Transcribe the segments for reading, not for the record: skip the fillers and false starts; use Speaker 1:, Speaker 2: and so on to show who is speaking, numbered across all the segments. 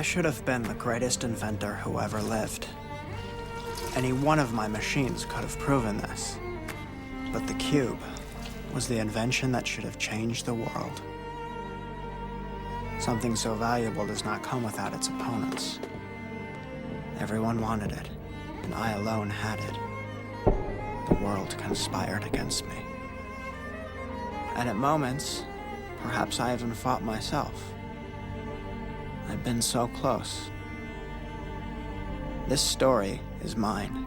Speaker 1: I should have been the greatest inventor who ever lived. Any one of my machines could have proven this. But the cube was the invention that should have changed the world. Something so valuable does not come without its opponents. Everyone wanted it, and I alone had it. The world conspired against me. And at moments, perhaps I even fought myself. I've been so close. This story is mine.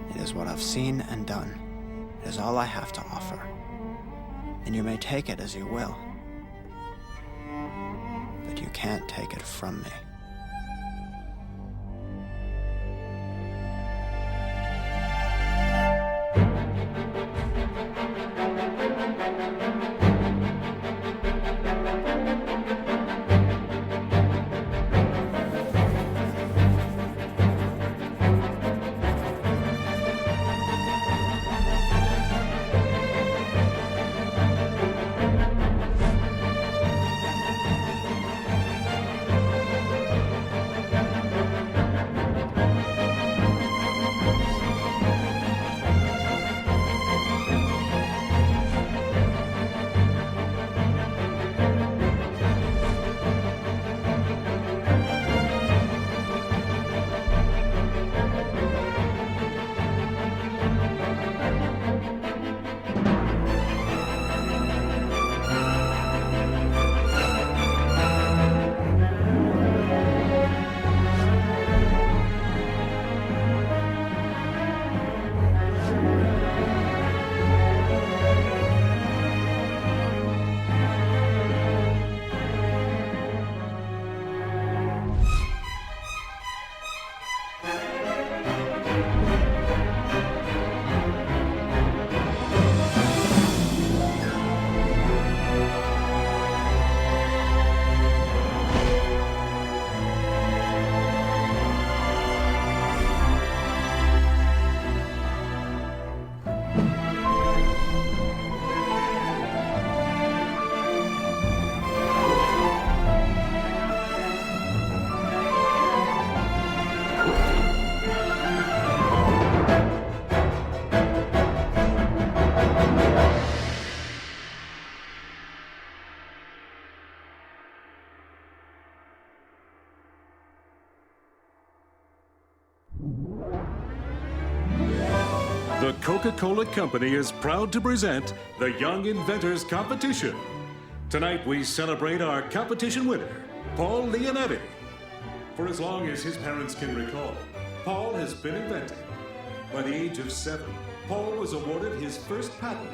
Speaker 1: It is what I've seen and done. It is all I have to offer. And you may take it as you will. But you can't take it from me.
Speaker 2: The Coca-Cola Company is proud to present the Young Inventors Competition. Tonight we celebrate our competition winner, Paul Leonetti. For as long as his parents can recall, Paul has been inventing. By the age of 7, Paul was awarded his first patent.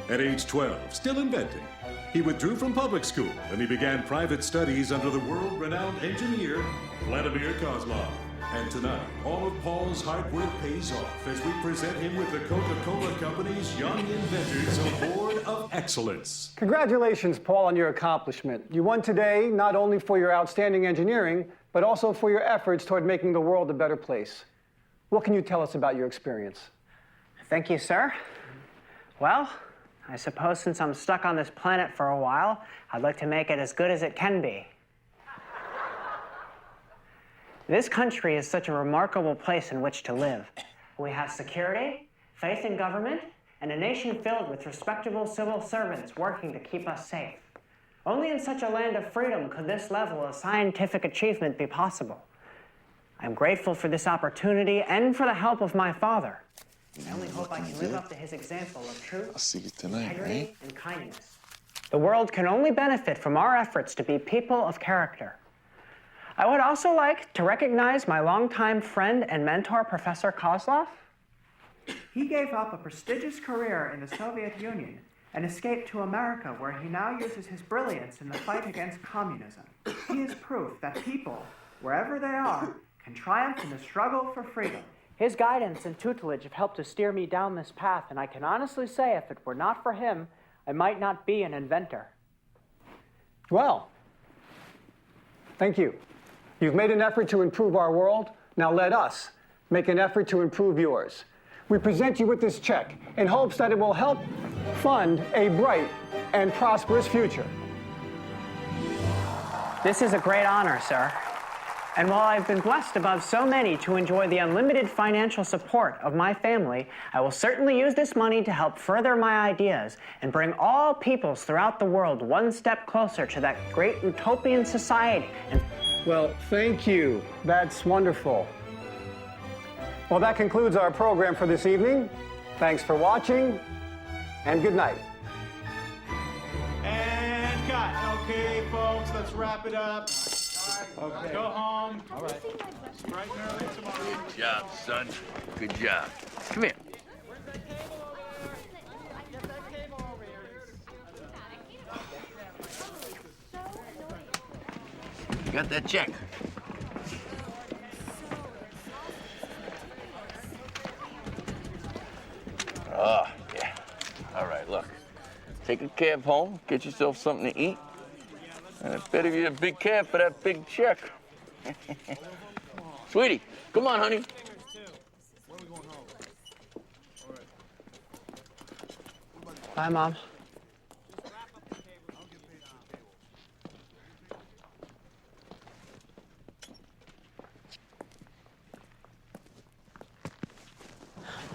Speaker 2: At age 12, still inventing, he withdrew from public school and he began private studies under the world-renowned engineer, Vladimir Kozlov. And tonight, all of Paul's hard work pays off as we present him with the Coca-Cola Company's Young Inventors Award of Excellence.
Speaker 3: Congratulations, Paul, on your accomplishment. You won today not only for your outstanding engineering, but also for your efforts toward making the world a better place. What can you tell us about your experience?
Speaker 4: Thank you, sir. Well, I suppose since I'm stuck on this planet for a while, I'd like to make it as good as it can be. This country is such a remarkable place in which to live. We have security, faith in government, and a nation filled with respectable civil servants working to keep us safe. Only in such a land of freedom could this level of scientific achievement be possible. I'm grateful for this opportunity and for the help of my father. I only hope I can live up to his example of truth, integrity, and kindness. The world can only benefit from our efforts to be people of character. I would also like to recognize my longtime friend and mentor, Professor Kozlov.
Speaker 5: He gave up a prestigious career in the Soviet Union and escaped to America, where he now uses his brilliance in the fight against communism. He is proof that people, wherever they are, can triumph in the struggle for freedom.
Speaker 4: His guidance and tutelage have helped to steer me down this path, and I can honestly say if it were not for him, I might not be an inventor.
Speaker 3: Well, thank you. You've made an effort to improve our world. Now let us make an effort to improve yours. We present you with this check in hopes that it will help fund a bright and prosperous future.
Speaker 4: This is a great honor, sir. And while I've been blessed above so many to enjoy the unlimited financial support of my family, I will certainly use this money to help further my ideas and bring all peoples throughout the world one step closer to that great utopian society. And
Speaker 3: Well, thank you. That's wonderful. Well, that concludes our program for this evening. Thanks for watching, and good night.
Speaker 6: And cut. Okay, folks, let's wrap it up.
Speaker 3: Okay.
Speaker 6: Go home. All right. Bright and early tomorrow.
Speaker 7: Good job, son. Good job. Come here. You got that check? Oh, yeah. All right, look. Take a cab home, get yourself something to eat. And I bet if you had a big cab for that big check. Sweetie, come on, honey.
Speaker 4: bye, Mom.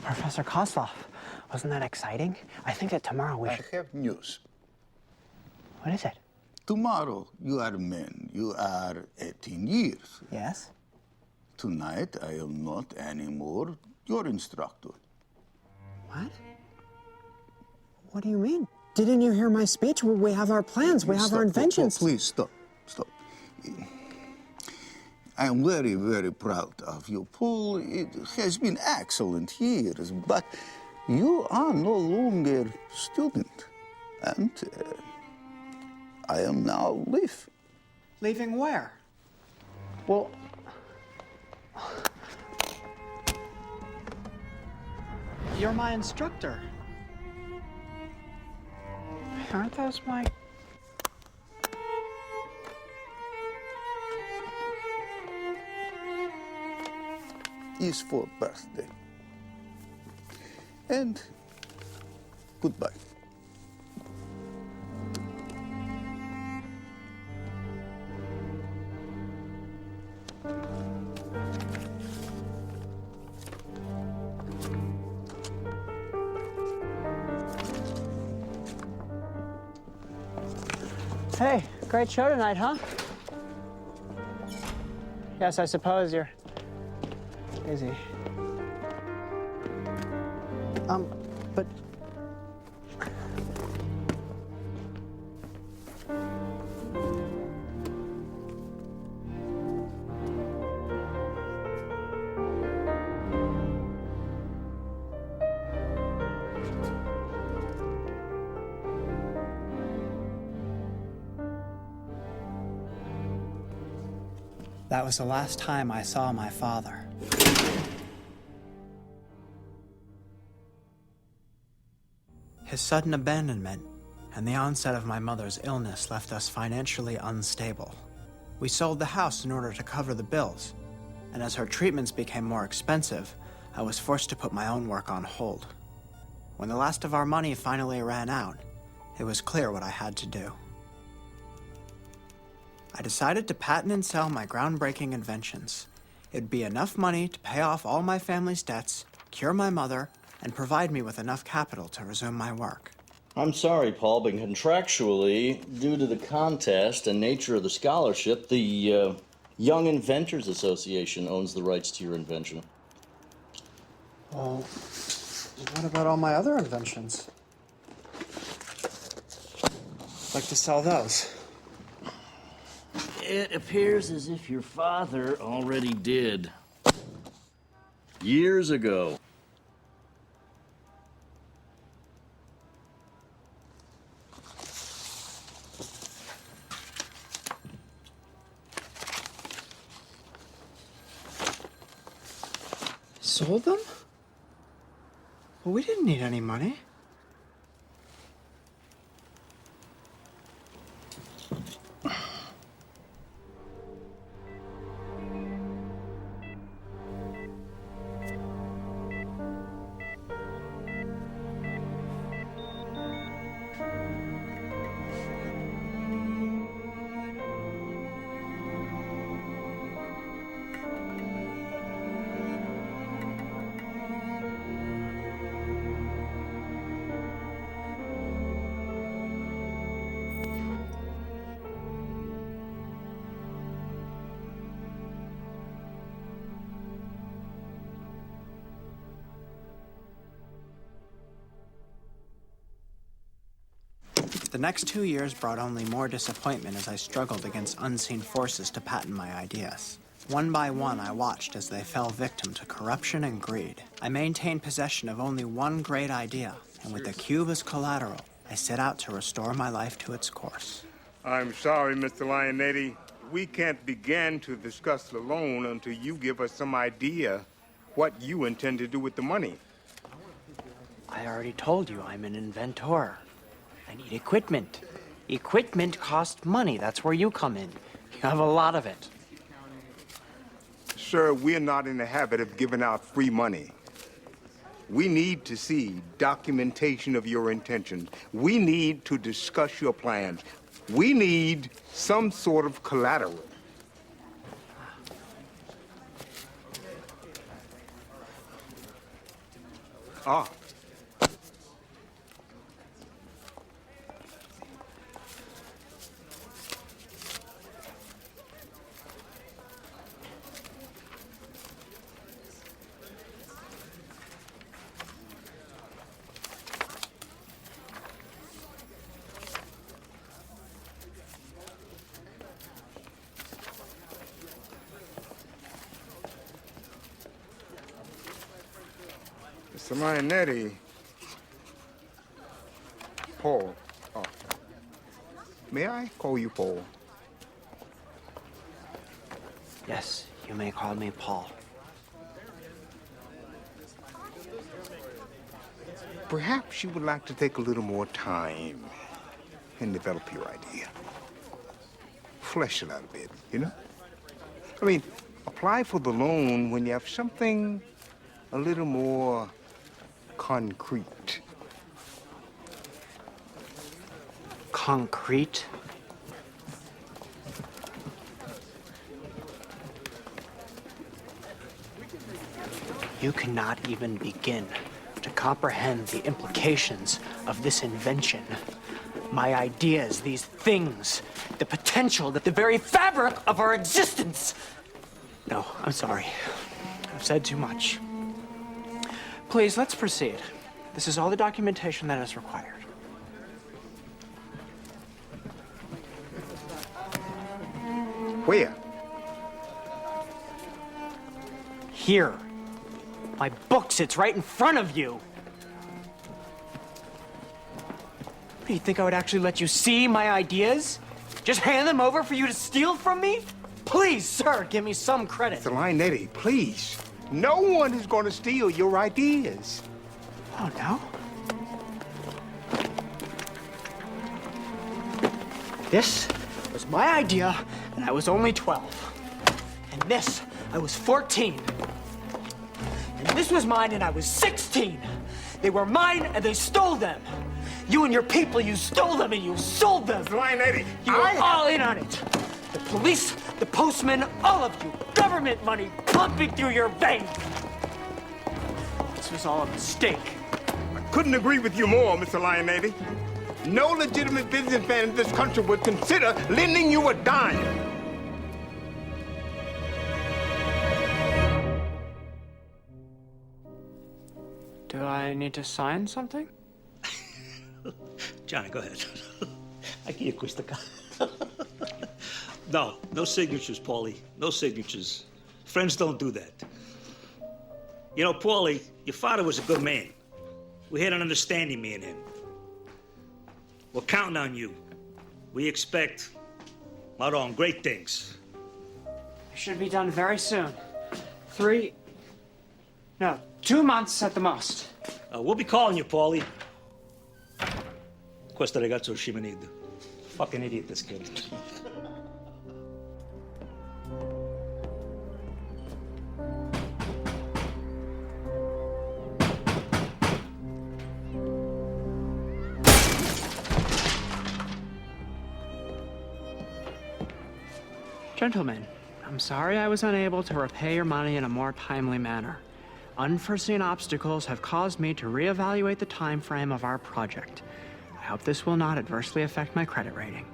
Speaker 4: Professor Kozlov, wasn't that exciting? I think that tomorrow we
Speaker 8: I
Speaker 4: should...
Speaker 8: have news.
Speaker 4: What is it?
Speaker 8: Tomorrow, you are men. You are 18 years.
Speaker 4: Yes?
Speaker 8: Tonight, I am not anymore your instructor.
Speaker 4: What? What do you mean? Didn't you hear my speech? We have our plans. We have our inventions.
Speaker 8: Please, stop. I am very, very proud of you, Paul. It has been excellent years, but you are no longer student. And I am now leave.
Speaker 1: Leaving where?
Speaker 4: Well...
Speaker 1: You're my instructor.
Speaker 4: Aren't those my...
Speaker 8: Is for birthday. And goodbye.
Speaker 4: Hey, great show tonight, huh? Yes, I suppose you're busy. But...
Speaker 1: That was the last time I saw my father. His sudden abandonment and the onset of my mother's illness left us financially unstable. We sold the house in order to cover the bills, and as her treatments became more expensive, I was forced to put my own work on hold. When the last of our money finally ran out, it was clear what I had to do. I decided to patent and sell my groundbreaking inventions. It'd be enough money to pay off all my family's debts, cure my mother, and provide me with enough capital to resume my work.
Speaker 9: I'm sorry, Paul, but contractually, due to the contest and nature of the scholarship, the Young Inventors Association owns the rights to your invention.
Speaker 1: Well, what about all my other inventions? I'd like to sell those.
Speaker 9: It appears as if your father already did. Years ago.
Speaker 1: Sold them? Well, we didn't need any money. The next 2 years brought only more disappointment as I struggled against unseen forces to patent my ideas. One by one, I watched as they fell victim to corruption and greed. I maintained possession of only one great idea, and with the cube as collateral, I set out to restore my life to its course.
Speaker 10: I'm sorry, Mr. Lionetti. We can't begin to discuss the loan until you give us some idea what you intend to do with the money.
Speaker 1: I already told you I'm an inventor. I need equipment. Equipment costs money. That's where you come in. You have a lot of it.
Speaker 10: Sir, we're not in the habit of giving out free money. We need to see documentation of your intentions. We need to discuss your plans. We need some sort of collateral. Ah. Mr. Lionetti. Paul. Oh. May I call you Paul?
Speaker 1: Yes, you may call me Paul.
Speaker 10: Perhaps you would like to take a little more time and develop your idea. Flesh it out a bit, you know? I mean, apply for the loan when you have something a little more concrete.
Speaker 1: Concrete? You cannot even begin to comprehend the implications of this invention. My ideas, these things, the potential, that the very fabric of our existence. No, I'm sorry. I've said too much. Please, let's proceed. This is all the documentation that is required.
Speaker 10: Where?
Speaker 1: Here. My book sits right in front of you. What, do you think I would actually let you see my ideas? Just hand them over for you to steal from me? Please, sir, give me some credit.
Speaker 10: Mr. Lionetti, please. No one is going to steal your ideas.
Speaker 1: Oh, no? This was my idea, and I was only 12. And this, I was 14. And this was mine, and I was 16. They were mine, and they stole them. You and your people, you stole them, and you sold them.
Speaker 10: Mr. Lionetti,
Speaker 1: You were all in on it. The police, the postmen, all of you. Government money pumping through your veins. This was all a mistake.
Speaker 10: I couldn't agree with you more, Mr. Lionetti. No legitimate businessman in this country would consider lending you a dime.
Speaker 1: Do I need to sign something?
Speaker 11: Johnny, go ahead. Aquí questa No, no signatures, Paulie. No signatures. Friends don't do that. You know, Paulie, your father was a good man. We had an understanding, me and him. We're counting on you. We expect, Maron, great things.
Speaker 1: It should be done very soon.
Speaker 4: No, 2 months at the most.
Speaker 11: We'll be calling you, Paulie. Questo ragazzo è scimonido. Fucking idiot, this kid.
Speaker 4: Gentlemen, I'm sorry I was unable to repay your money in a more timely manner. Unforeseen obstacles have caused me to reevaluate the time frame of our project. I hope this will not adversely affect my credit rating.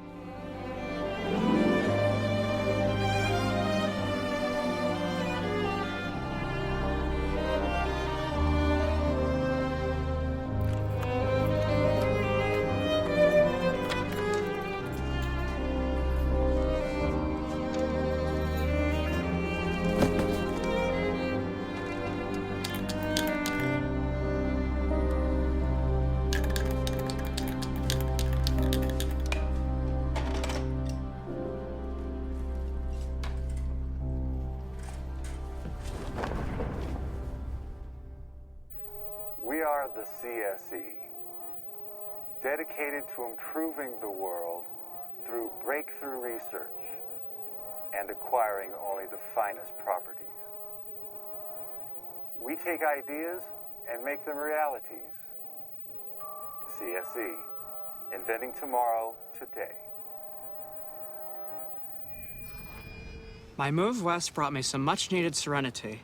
Speaker 12: We are the CSE, dedicated to improving the world through breakthrough research and acquiring only the finest properties. We take ideas and make them realities. CSE, inventing tomorrow today.
Speaker 4: My move west brought me some much-needed serenity.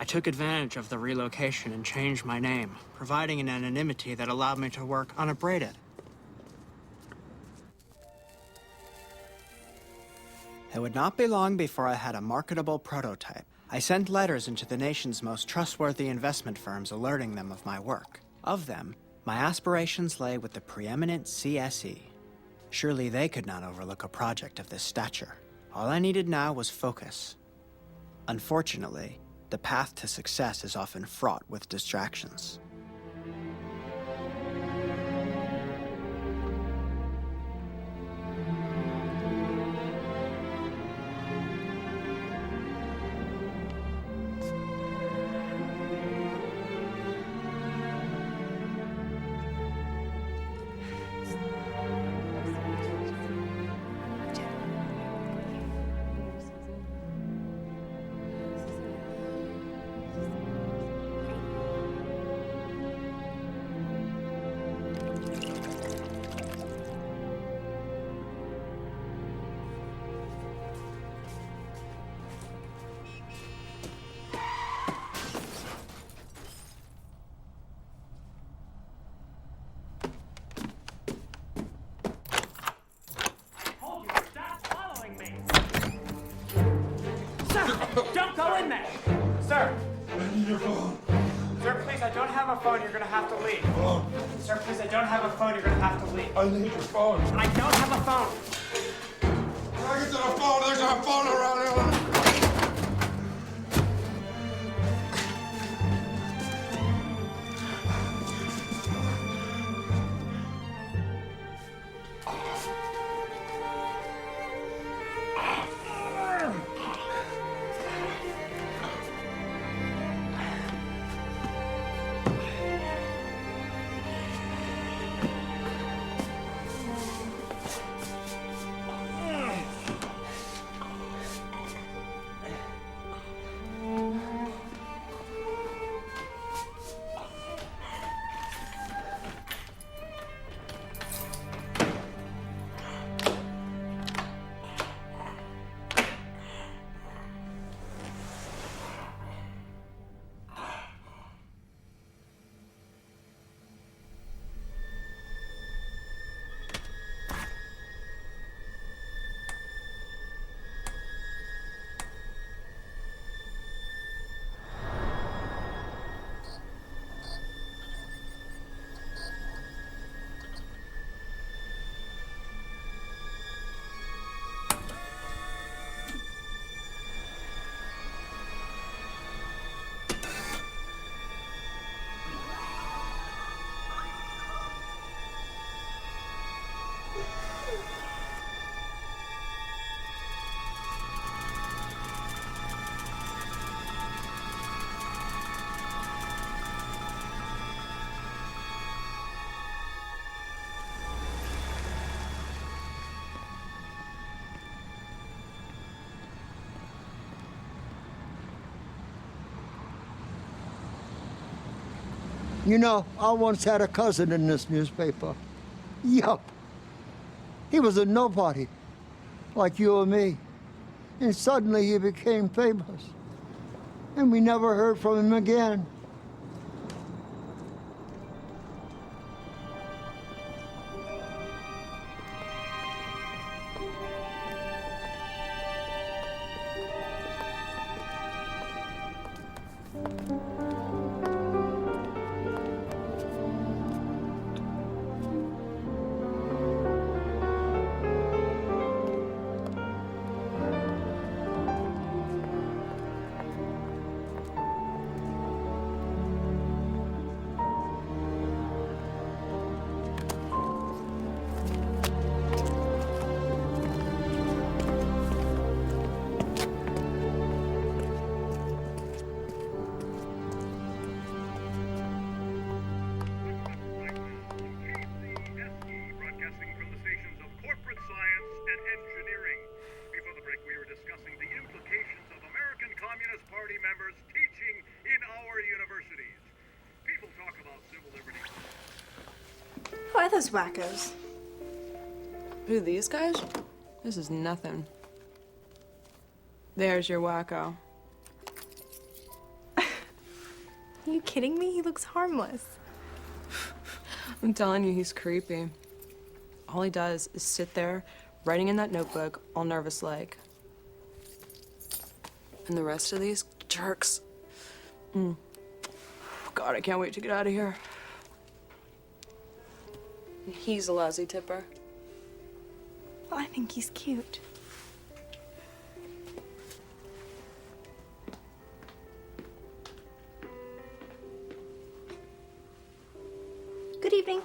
Speaker 4: I took advantage of the relocation and changed my name, providing an anonymity that allowed me to work unabated.
Speaker 1: It would not be long before I had a marketable prototype. I sent letters into the nation's most trustworthy investment firms alerting them of my work. Of them, my aspirations lay with the preeminent CSE. Surely they could not overlook a project of this stature. All I needed now was focus. Unfortunately, the path to success is often fraught with distractions.
Speaker 4: Don't go in there! Sir!
Speaker 6: I need your phone.
Speaker 4: Sir, please, I don't have a phone. You're gonna have to leave.
Speaker 6: Phone.
Speaker 4: Sir, please, I don't have a phone. You're gonna have to leave.
Speaker 6: I need your phone.
Speaker 4: I don't have a phone.
Speaker 6: When I get to the phone, there's a phone around here.
Speaker 13: You know, I once had a cousin in this newspaper. Yup. He was a nobody, like you and me. And suddenly he became famous. And we never heard from him again.
Speaker 14: Who are those wackos?
Speaker 15: Who, these guys? This is nothing. There's your wacko.
Speaker 14: Are you kidding me? He looks harmless.
Speaker 15: I'm telling you, he's creepy. All he does is sit there, writing in that notebook, all nervous-like. And the rest of these jerks... God, I can't wait to get out of here. He's a lousy tipper.
Speaker 14: Well, I think he's cute. Good evening.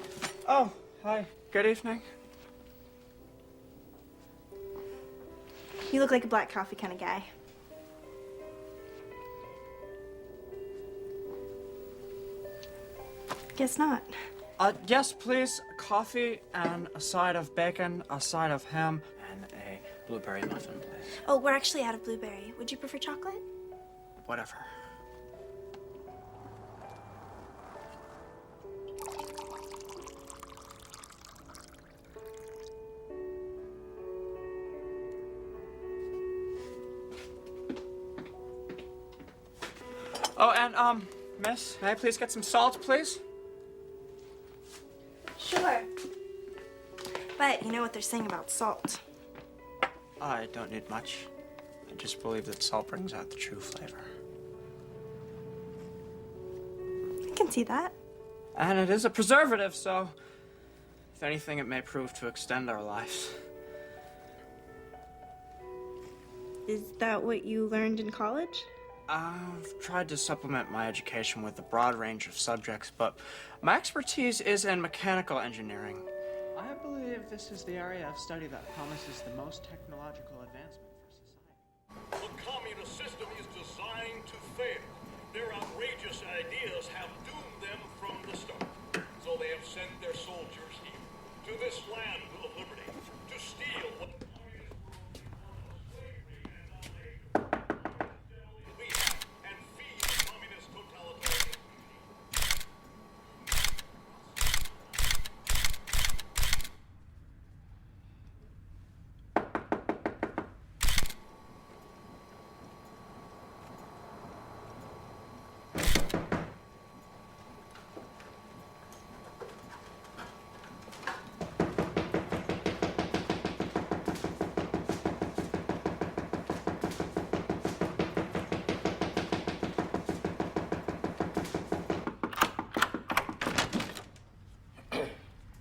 Speaker 5: Oh, hi. Good evening.
Speaker 14: You look like a black coffee kind of guy. Guess not.
Speaker 5: Yes, please. Coffee and a side of bacon, a side of ham, and a blueberry muffin, please.
Speaker 14: Oh, we're actually out of blueberry. Would you prefer chocolate?
Speaker 5: Whatever. Oh, and, miss, may I please get some salt, please?
Speaker 14: Sure. But you know what they're saying about salt.
Speaker 1: I don't need much. I just believe that salt brings out the true flavor.
Speaker 14: I can see that.
Speaker 5: And it is a preservative, so if anything, it may prove to extend our lives.
Speaker 14: Is that what you learned in college?
Speaker 5: I've tried to supplement my education with a broad range of subjects, but my expertise is in mechanical engineering. I believe this is the area of study that promises the most technological advancement for society.
Speaker 16: The communist system is designed to fail. Their outrageous ideas have doomed them from the start. So they have sent their soldiers here, to this land of liberty, to steal what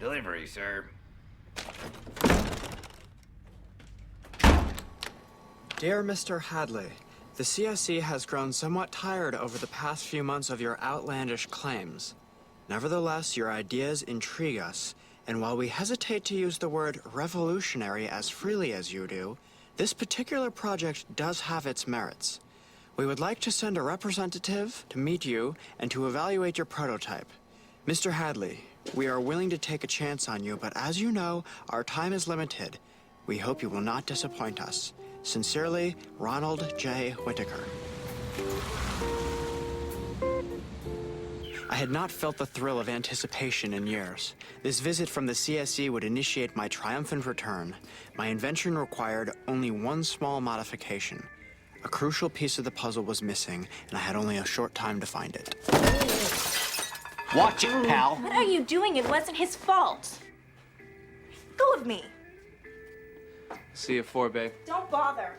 Speaker 17: Delivery, sir.
Speaker 1: Dear Mr. Hadley, the CSE has grown somewhat tired over the past few months of your outlandish claims. Nevertheless, your ideas intrigue us, and while we hesitate to use the word revolutionary as freely as you do, this particular project does have its merits. We would like to send a representative to meet you and to evaluate your prototype. Mr. Hadley, we are willing to take a chance on you, but as you know, our time is limited. We hope you will not disappoint us. Sincerely, Ronald J. Whitaker. I had not felt the thrill of anticipation in years. This visit from the CSE would initiate my triumphant return. My invention required only one small modification. A crucial piece of the puzzle was missing, and I had only a short time to find it.
Speaker 18: Watch it, pal.
Speaker 14: What are you doing? It wasn't his fault. Go with me.
Speaker 19: See you at 4, babe.
Speaker 14: Don't bother.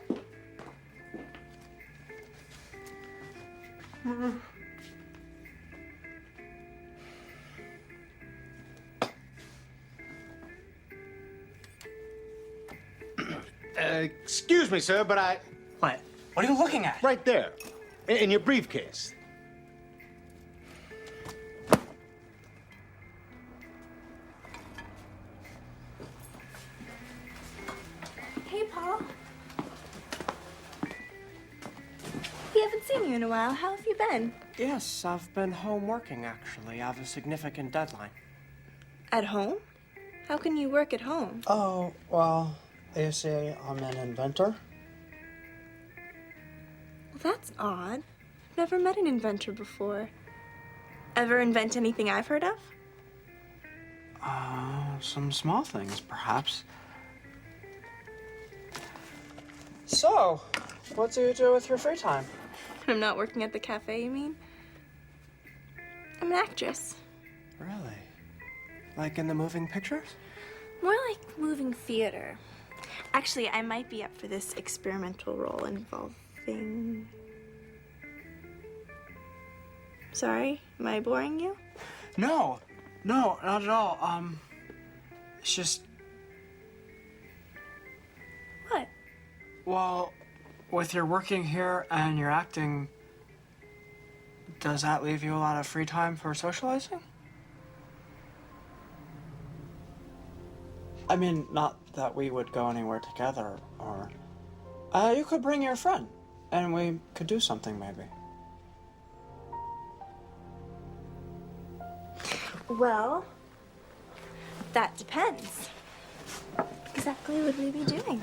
Speaker 6: Excuse me, sir, but I...
Speaker 5: What? What are you looking at?
Speaker 6: Right there, in your briefcase.
Speaker 14: Hey, Paul. We haven't seen you in a while. How have you been?
Speaker 5: Yes, I've been home working, actually. I have a significant deadline.
Speaker 14: At home? How can you work at home?
Speaker 1: Oh, well, you see, I'm an inventor.
Speaker 14: Well, that's odd. I've never met an inventor before. Ever invent anything I've heard of?
Speaker 5: Some small things, perhaps. So, what do you do with your free time?
Speaker 14: I'm not working at the cafe, you mean? I'm an actress.
Speaker 5: Really? Like in the moving pictures?
Speaker 14: More like moving theater. Actually, I might be up for this experimental role involving... Sorry, am I boring you?
Speaker 5: No, not at all. It's just...
Speaker 14: What?
Speaker 5: Well, with your working here and your acting, does that leave you a lot of free time for socializing? I mean, not that we would go anywhere together, or... you could bring your friend, and we could do something, maybe.
Speaker 14: Well, that depends. What exactly would we be doing?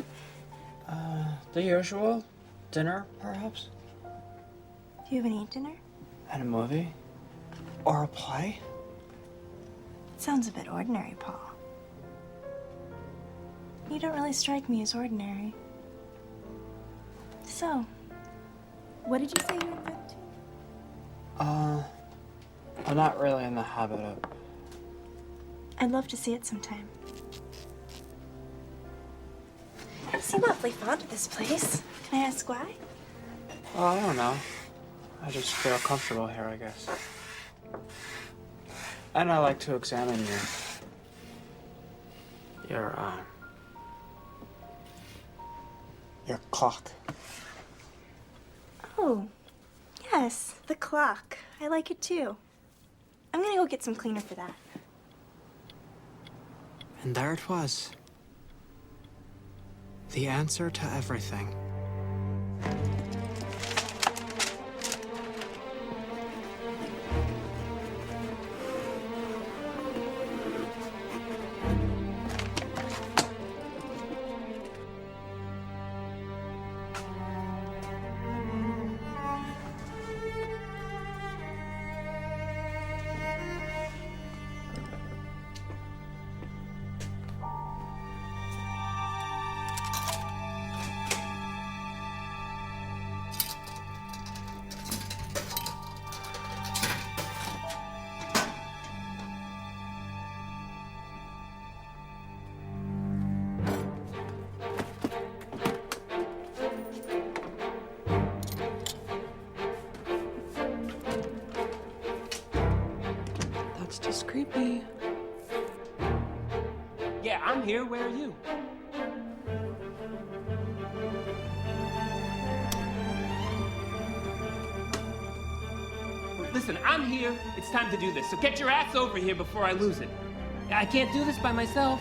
Speaker 5: The usual. Dinner, perhaps?
Speaker 14: Do you have any dinner?
Speaker 5: And a movie? Or a play?
Speaker 14: It sounds a bit ordinary, Paul. You don't really strike me as ordinary. So, what did you say you invented?
Speaker 5: I'm not really in the habit of...
Speaker 14: I'd love to see it sometime. You seem awfully fond of this place. Can I ask why?
Speaker 5: Well, I don't know. I just feel comfortable here, I guess. And I like to examine your clock.
Speaker 14: Oh, yes, the clock. I like it too. I'm gonna go get some cleaner for that.
Speaker 1: And there it was. The answer to everything.
Speaker 15: That's just creepy.
Speaker 20: Yeah, I'm here. Where are you? Listen, I'm here. It's time to do this. So get your ass over here before I lose it. I can't do this by myself.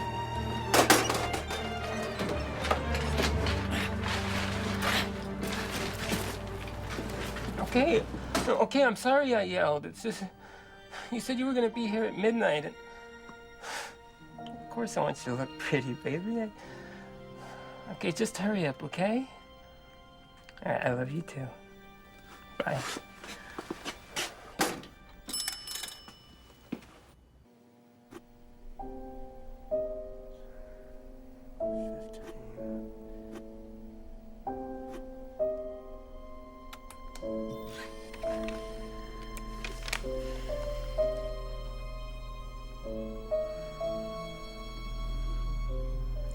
Speaker 20: Okay, I'm sorry I yelled. It's just... You said you were gonna be here at midnight, and... Of course I want you to look pretty, baby. Okay, just hurry up, okay? All right, I love you too. Bye.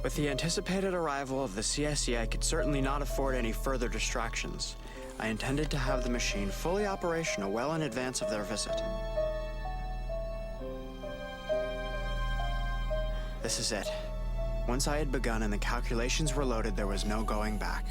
Speaker 1: With the anticipated arrival of the CSE, I could certainly not afford any further distractions. I intended to have the machine fully operational well in advance of their visit. This is it. Once I had begun and the calculations were loaded, there was no going back.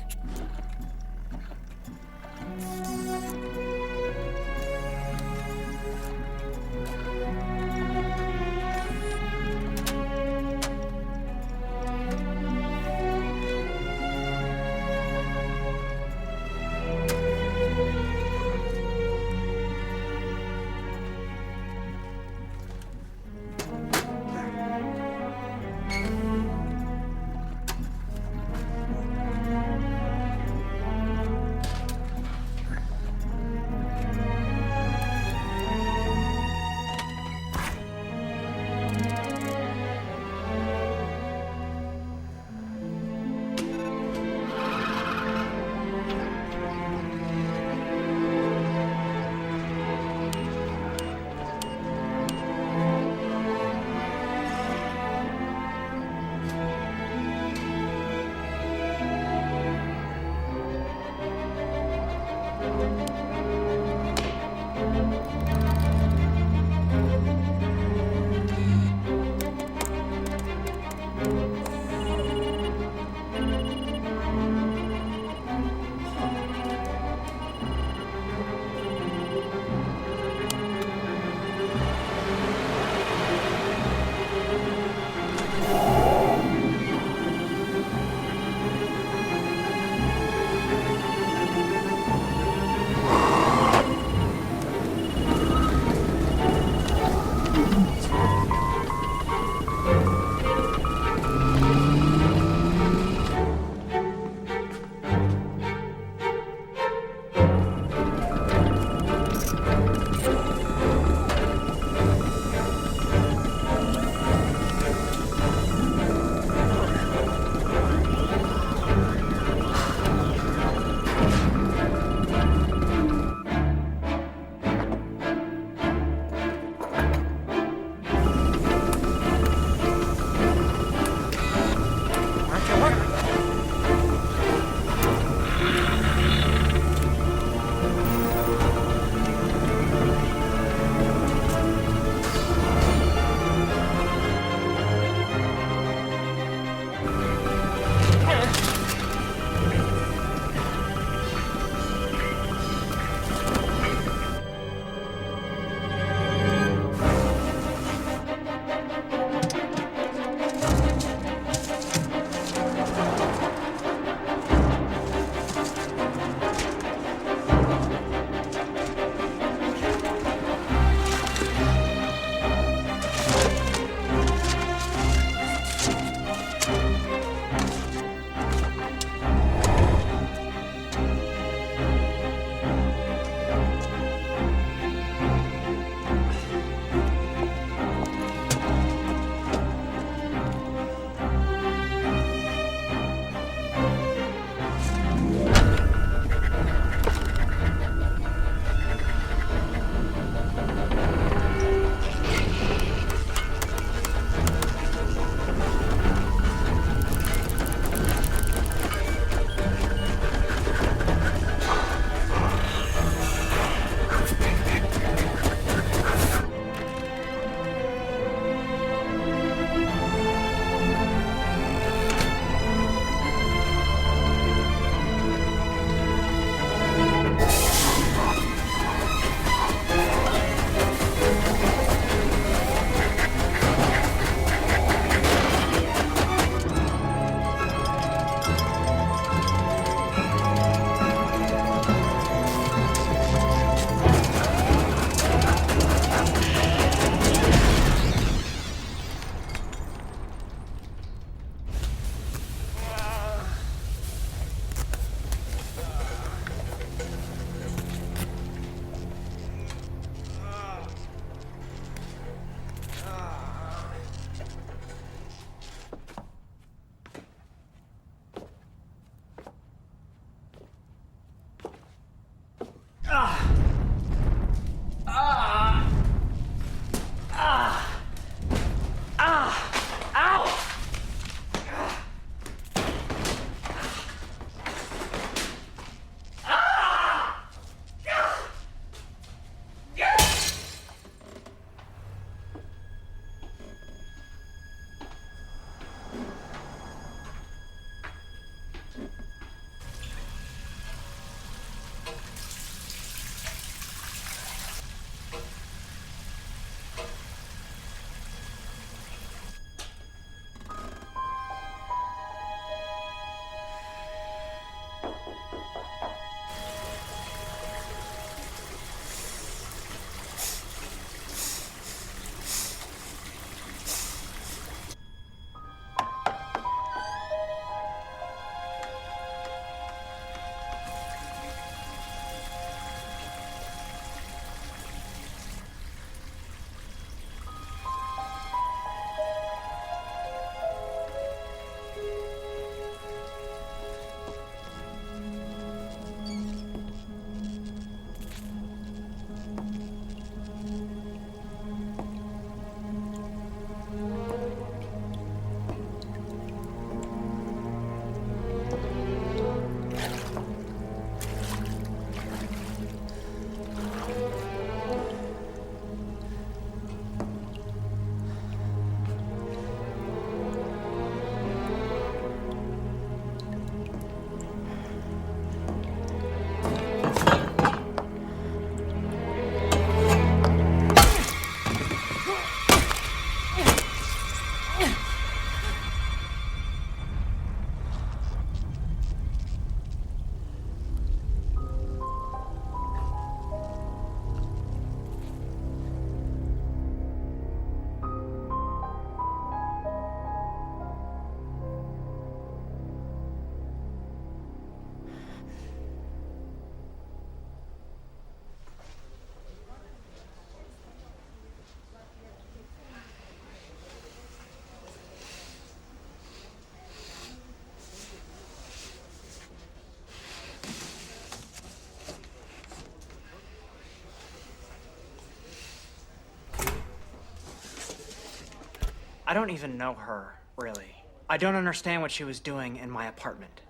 Speaker 5: I don't even know her, really. I don't understand what she was doing in my apartment.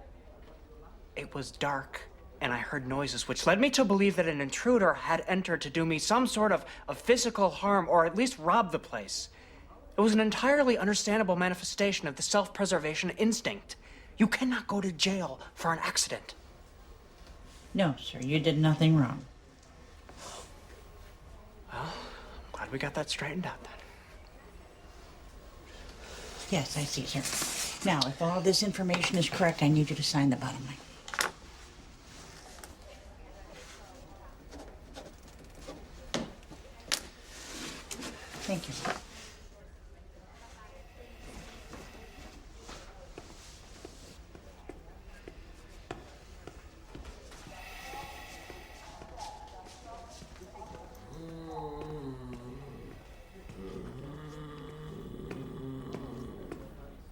Speaker 5: It was dark, and I heard noises, which led me to believe that an intruder had entered to do me some sort of physical harm, or at least rob the place. It was an entirely understandable manifestation of the self-preservation instinct. You cannot go to jail for an accident.
Speaker 18: No, sir, you did nothing wrong.
Speaker 5: Well, I'm glad we got that straightened out then.
Speaker 18: Yes, I see, sir. Now, if all this information is correct, I need you to sign the bottom line. Thank you.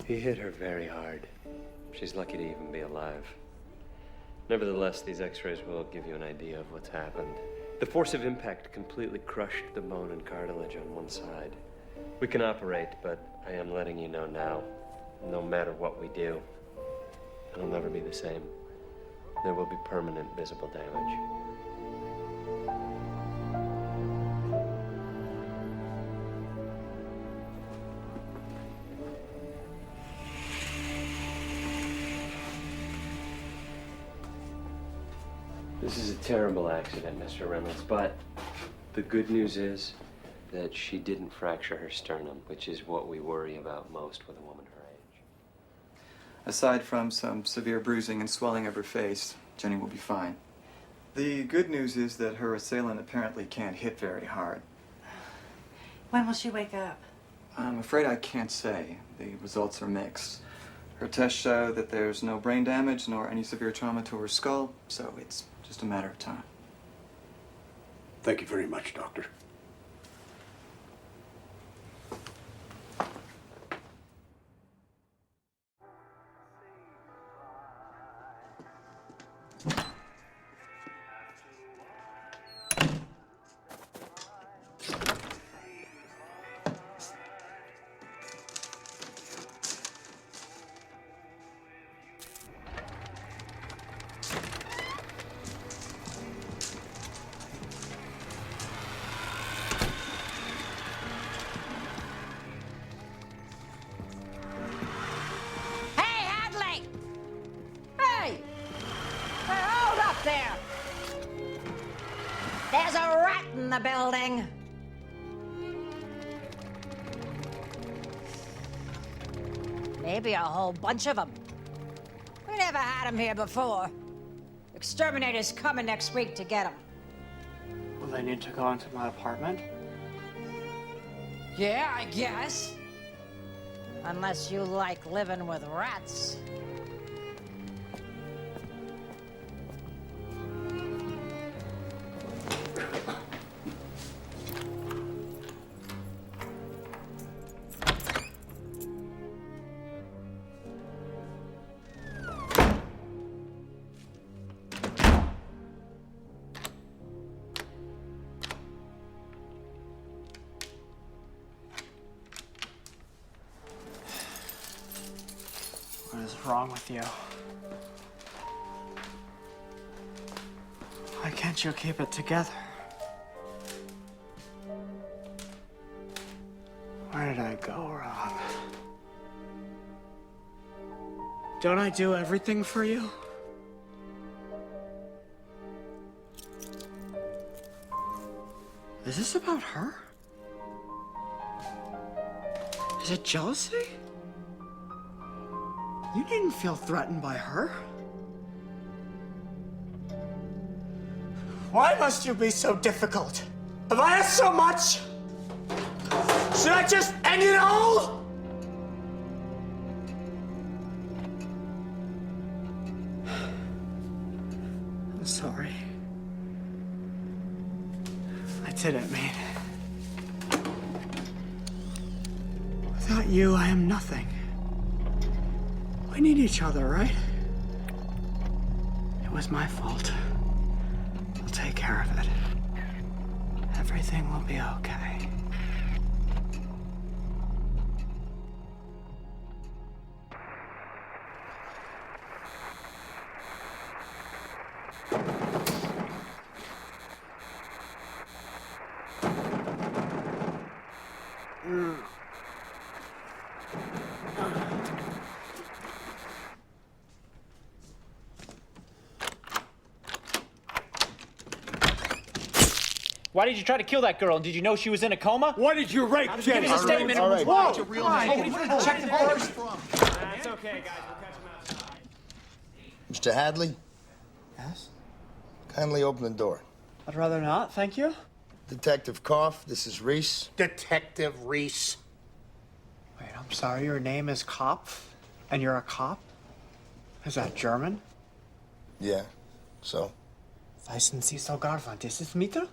Speaker 21: He hit her very hard. She's lucky to even be alive. Nevertheless, these x-rays will give you an idea of what's happened. The force of impact completely crushed the bone and cartilage on one side. We can operate, but I am letting you know now, no matter what we do, it'll never be the same. There will be permanent visible damage. This is a terrible accident, Mr. Reynolds, but the good news is that she didn't fracture her sternum, which is what we worry about most with a woman her age.
Speaker 22: Aside from some severe bruising and swelling of her face, Jenny will be fine. The good news is that her assailant apparently can't hit very hard.
Speaker 18: When will she wake up?
Speaker 22: I'm afraid I can't say. The results are mixed. Her tests show that there's no brain damage nor any severe trauma to her skull, so it's just a matter of time.
Speaker 23: Thank you very much, Doctor.
Speaker 18: There's a rat in the building. Maybe a whole bunch of them. We never had them here before. Exterminator's coming next week to get them.
Speaker 5: Will they need to go into my apartment?
Speaker 18: Yeah, I guess. Unless you like living with rats.
Speaker 5: What is wrong with you? Why can't you keep it together? Where did I go wrong? Don't I do everything for you? Is this about her? Is it jealousy? You didn't feel threatened by her. Why must you be so difficult? Have I asked so much? Should I just end it all? I'm sorry. I didn't mean it. Without you, I am nothing. We need each other, right? It was my fault. I'll take care of it. Everything will be okay.
Speaker 2: Why did you try to kill that girl? And did you know she was in a coma?
Speaker 6: Why did you rape Jenny?
Speaker 2: Give me a statement.
Speaker 6: All right.
Speaker 2: Whoa!
Speaker 6: Check the first.
Speaker 2: That's okay, guys. We'll catch him outside.
Speaker 3: Mr. Hadley,
Speaker 1: Yes?
Speaker 3: kindly open the door.
Speaker 1: I'd rather not, thank you.
Speaker 3: Detective Koff, this is Reese.
Speaker 23: Detective Reese.
Speaker 1: Wait, I'm sorry, your name is Kopf? And you're a cop? Is that German?
Speaker 3: Yeah, so?
Speaker 1: Weißen Sie sogar, wann dieses Mieter?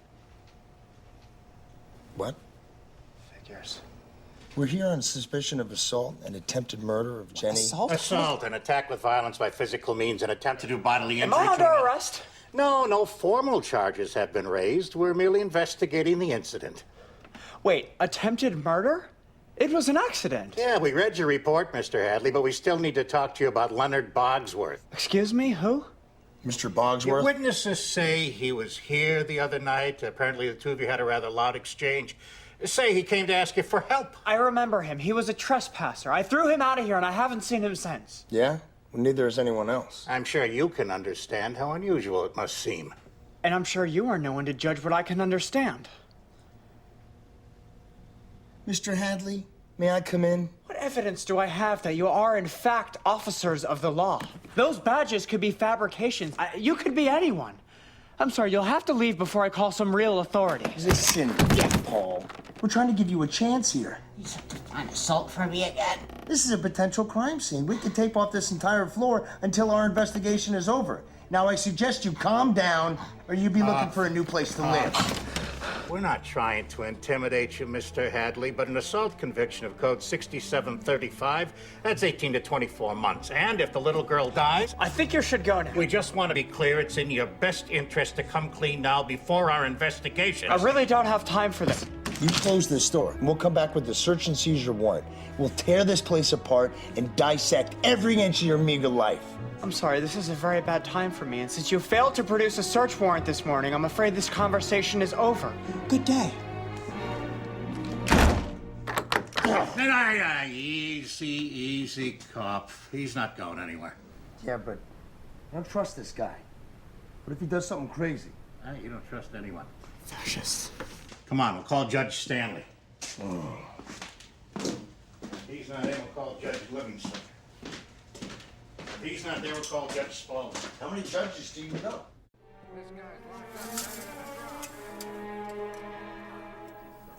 Speaker 3: What?
Speaker 1: Figures.
Speaker 3: We're here on suspicion of assault and attempted murder of Jenny.
Speaker 23: Assault, an attack with violence by physical means, an attempt to do bodily
Speaker 1: Am
Speaker 23: injury.
Speaker 1: I under arrest?
Speaker 23: No formal charges have been raised. We're merely investigating the incident.
Speaker 1: Wait, attempted murder? It was an accident.
Speaker 23: Yeah, we read your report, Mr. Hadley, but we still need to talk to you about Leonard Bogsworth.
Speaker 1: Excuse me, who?
Speaker 3: Mr.
Speaker 23: Your
Speaker 3: Bogsworth?
Speaker 23: witnesses say he was here the other night. Apparently, the two of you had a rather loud exchange. Say he came to ask you for help.
Speaker 1: I remember him. He was a trespasser. I threw him out of here, and I haven't seen him since.
Speaker 3: Yeah? Well, neither has anyone else.
Speaker 23: I'm sure you can understand how unusual it must seem.
Speaker 1: And I'm sure you are no one to judge what I can understand.
Speaker 3: Mr. Hadley, may I come in?
Speaker 1: What evidence do I have that you are, in fact, officers of the law? Those badges could be fabrications. You could be anyone. I'm sorry, you'll have to leave before I call some real authority.
Speaker 3: Listen, Paul. We're trying to give you a chance here.
Speaker 18: You have to find assault for me again.
Speaker 3: This is a potential crime scene. We could tape off this entire floor until our investigation is over. Now, I suggest you calm down, or you'll be looking for a new place to live.
Speaker 23: We're not trying to intimidate you, Mr. Hadley, but an assault conviction of Code 6735, that's 18 to 24 months. And if the little girl dies...
Speaker 1: I think you should go now.
Speaker 23: We just want to be clear, it's in your best interest to come clean now before our investigation.
Speaker 1: I really don't have time for this.
Speaker 3: You close this door, and we'll come back with the search and seizure warrant. We'll tear this place apart and dissect every inch of your meager life.
Speaker 1: I'm sorry, this is a very bad time for me, and since you failed to produce a search warrant this morning, I'm afraid this conversation is over. Good day.
Speaker 23: Easy, cop. He's not going anywhere.
Speaker 3: Yeah, but I don't trust this guy. What if he does something crazy?
Speaker 23: You don't trust anyone.
Speaker 1: Fascists.
Speaker 23: Come on, we'll call Judge Stanley. He's not able to call Judge Livingston. If he's not there, we'll call Judge Spaulding.
Speaker 3: How many judges do you know?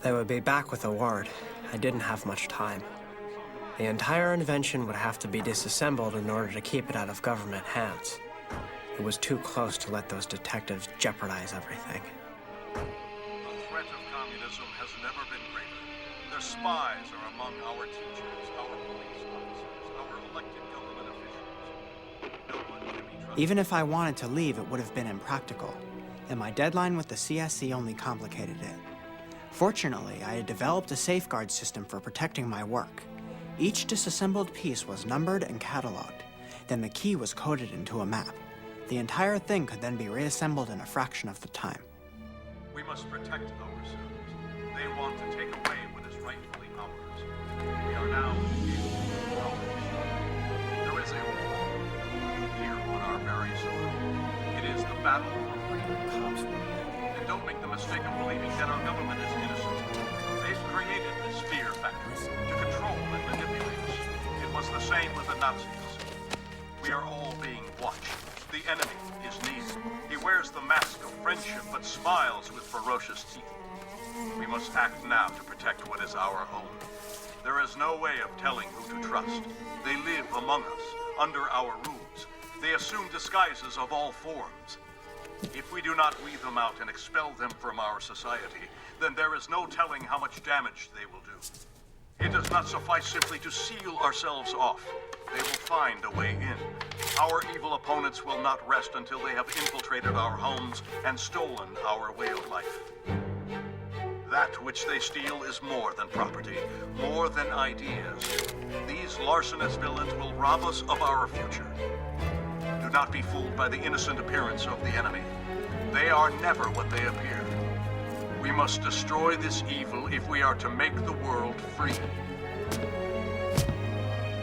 Speaker 1: They would be back with a ward. I didn't have much time. The entire invention would have to be disassembled in order to keep it out of government hands. It was too close to let those detectives jeopardize everything.
Speaker 16: The threat of communism has never been greater. Their spies are among our teachers, our police officers, our elected government officials. No one can be trusted.
Speaker 1: Even if I wanted to leave, it would have been impractical, and my deadline with the CSC only complicated it. Fortunately, I had developed a safeguard system for protecting my work. Each disassembled piece was numbered and cataloged. Then the key was coded into a map. The entire thing could then be reassembled in a fraction of the time.
Speaker 16: We must protect ourselves. They want to take away what is rightfully ours. We are now engaged in knowledge. There is a war here on our very soil. It is the battle for freedom. And don't make the mistake of believing that our government is innocent. They've created this fear factor to control and manipulate us. It was the same with the Nazis. We are all being watched. The enemy is near. He wears the mask of friendship but smiles with ferocious teeth. We must act now to protect what is our home. There is no way of telling who to trust. They live among us, under our roofs. They assume disguises of all forms. If we do not weed them out and expel them from our society, then there is no telling how much damage they will do. It does not suffice simply to seal ourselves off. They will find a way in. Our evil opponents will not rest until they have infiltrated our homes and stolen our way of life. That which they steal is more than property, more than ideas. These larcenous villains will rob us of our future. Do not be fooled by the innocent appearance of the enemy. They are never what they appear. We must destroy this evil if we are to make the world free.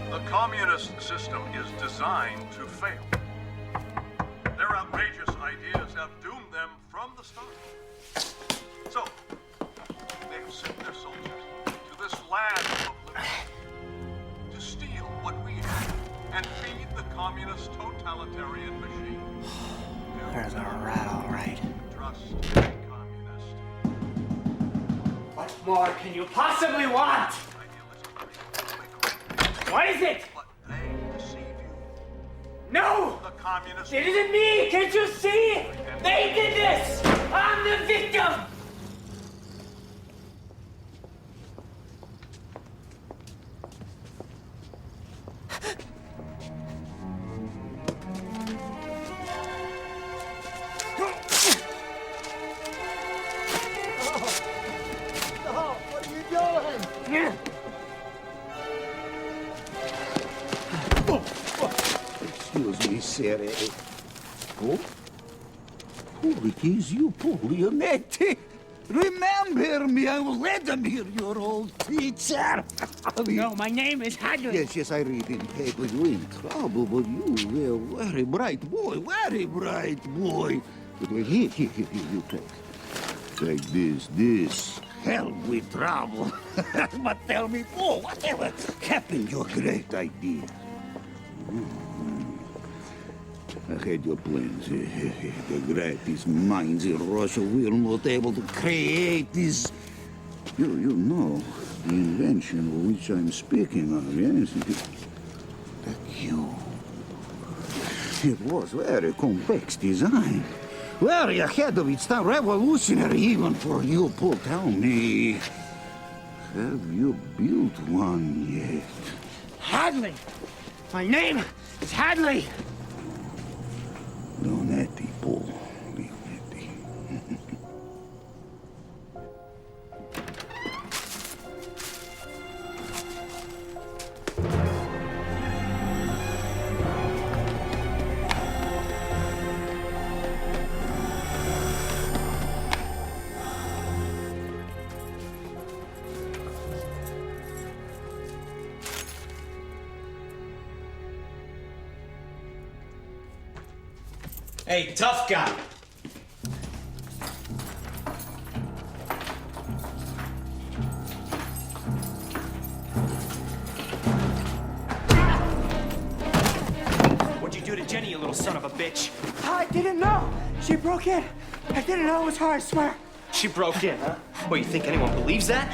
Speaker 16: The communist system is designed to fail. Their outrageous ideas have doomed them from the start. So, they have sent their soldiers to this land of liberty to steal what we have and feed the communist totalitarian machine.
Speaker 1: There's a rat, all right.
Speaker 16: Trust a communist.
Speaker 2: What more can you possibly want? What is it?
Speaker 16: But they deceive you.
Speaker 2: No!
Speaker 16: The communist.
Speaker 2: It isn't me! Can't you see? They did this! I'm the victim!
Speaker 13: Oh, what are you doing?
Speaker 10: Excuse me, sir. Oh? Oh, it is you, Paul Leonetti. Remember me, I was Vladimir, your old teacher.
Speaker 2: No, my name is Hadley.
Speaker 10: Yes, I read in paper you're in trouble, but you were a very bright boy, very bright boy. But here, you take this. Help with trouble. But tell me, Paul, whatever happened, your great idea? I had your plans. The greatest minds in Russia will not able to create this. You know the invention of which I'm speaking of, yes? The cube. It was very complex design. Very ahead of its time, revolutionary even for you, Paul. Tell me, have you built one yet?
Speaker 2: Hadley! My name is Hadley!
Speaker 10: Leonetti, Paul. Leonetti.
Speaker 2: Hey, tough guy! What'd you do to Jenny, you little son of a bitch?
Speaker 7: I didn't know. She broke in. I didn't know it was her, I swear.
Speaker 2: She broke in, huh? What, you think anyone believes that?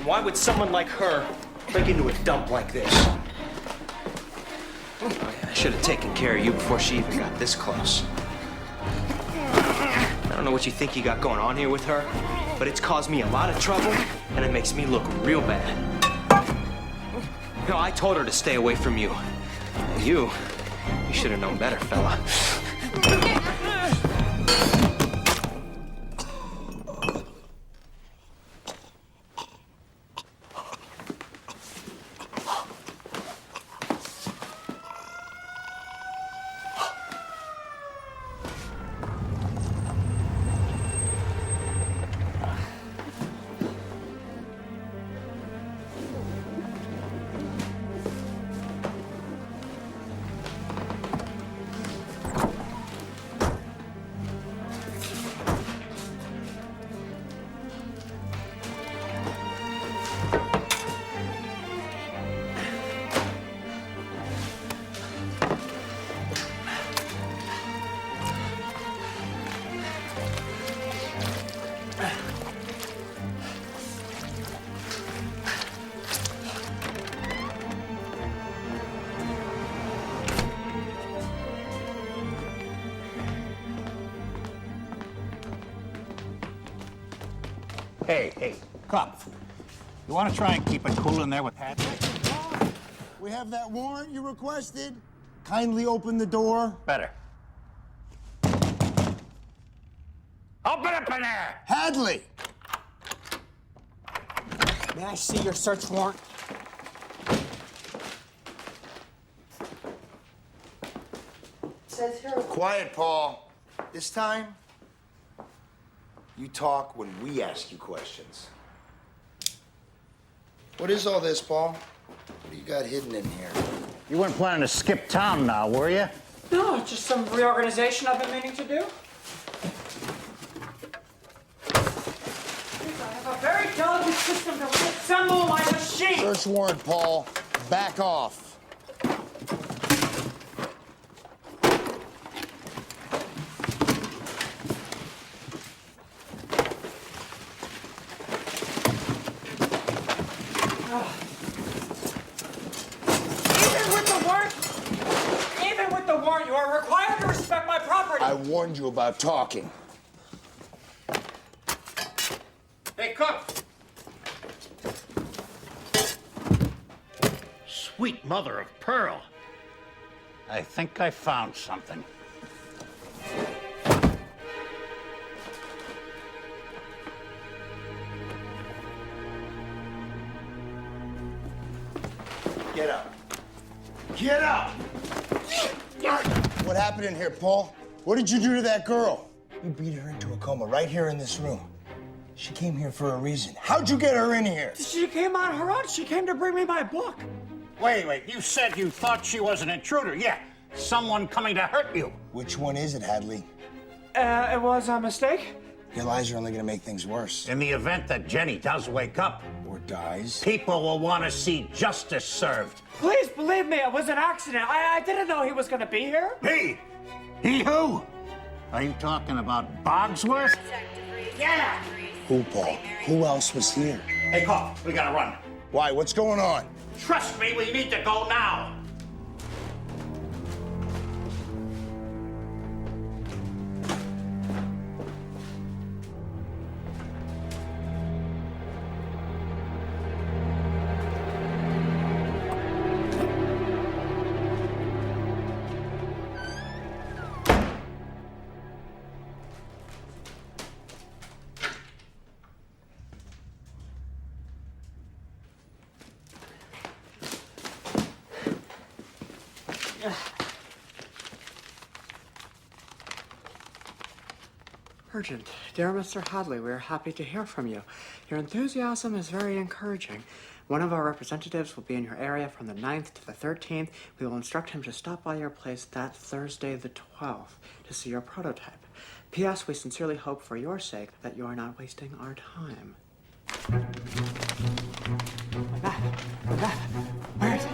Speaker 2: Why would someone like her break into a dump like this? I should have taken care of you before she even got this close. I don't know what you think you got going on here with her, but it's caused me a lot of trouble, and it makes me look real bad. You know, I told her to stay away from you. And you should have known better, fella.
Speaker 23: Hey, come. You want to try and keep it cool in there with Hadley?
Speaker 3: We have that warrant you requested. Kindly open the door.
Speaker 23: Better. Open up in there!
Speaker 3: Hadley!
Speaker 7: May I see your search warrant? It says here.
Speaker 3: Quiet, Paul. This time, you talk when we ask you questions. What is all this, Paul? What do you got hidden in here?
Speaker 23: You weren't planning to skip town now, were you?
Speaker 5: No, just some reorganization I've been meaning to do. system to reassemble my machine!
Speaker 3: Search warrant, Paul. Back off.
Speaker 5: Even with the warrant, you are required to respect my property!
Speaker 3: I warned you about talking.
Speaker 23: Hey, cook! Sweet mother of pearl. I think I found something.
Speaker 3: Get up. Get up! What happened in here, Paul? What did you do to that girl? You beat her into a coma right here in this room. She came here for a reason. How'd you get her in here?
Speaker 5: She came on her own. She came to bring me my book.
Speaker 23: Wait, you said you thought she was an intruder. Yeah, someone coming to hurt you.
Speaker 3: Which one is it, Hadley?
Speaker 5: It was a mistake.
Speaker 3: Your lies are only gonna make things worse.
Speaker 23: In the event that Jenny does wake up,
Speaker 3: or dies,
Speaker 23: people will want to see justice served.
Speaker 5: Please believe me, it was an accident. I didn't know he was going to be here.
Speaker 23: He? He who? Are you talking about Bogsworth?
Speaker 5: Yeah.
Speaker 3: Who, Paul? Who else was here?
Speaker 23: Hey, Cop, we gotta run.
Speaker 3: Why? What's going on?
Speaker 23: Trust me, we need to go now.
Speaker 5: Urgent. Dear Mr. Hadley, we are happy to hear from you. Your enthusiasm is very encouraging. One of our representatives will be in your area from the 9th to the 13th. We will instruct him to stop by your place that Thursday the 12th to see your prototype. P.S. We sincerely hope for your sake that you are not wasting our time. My map. Where is it?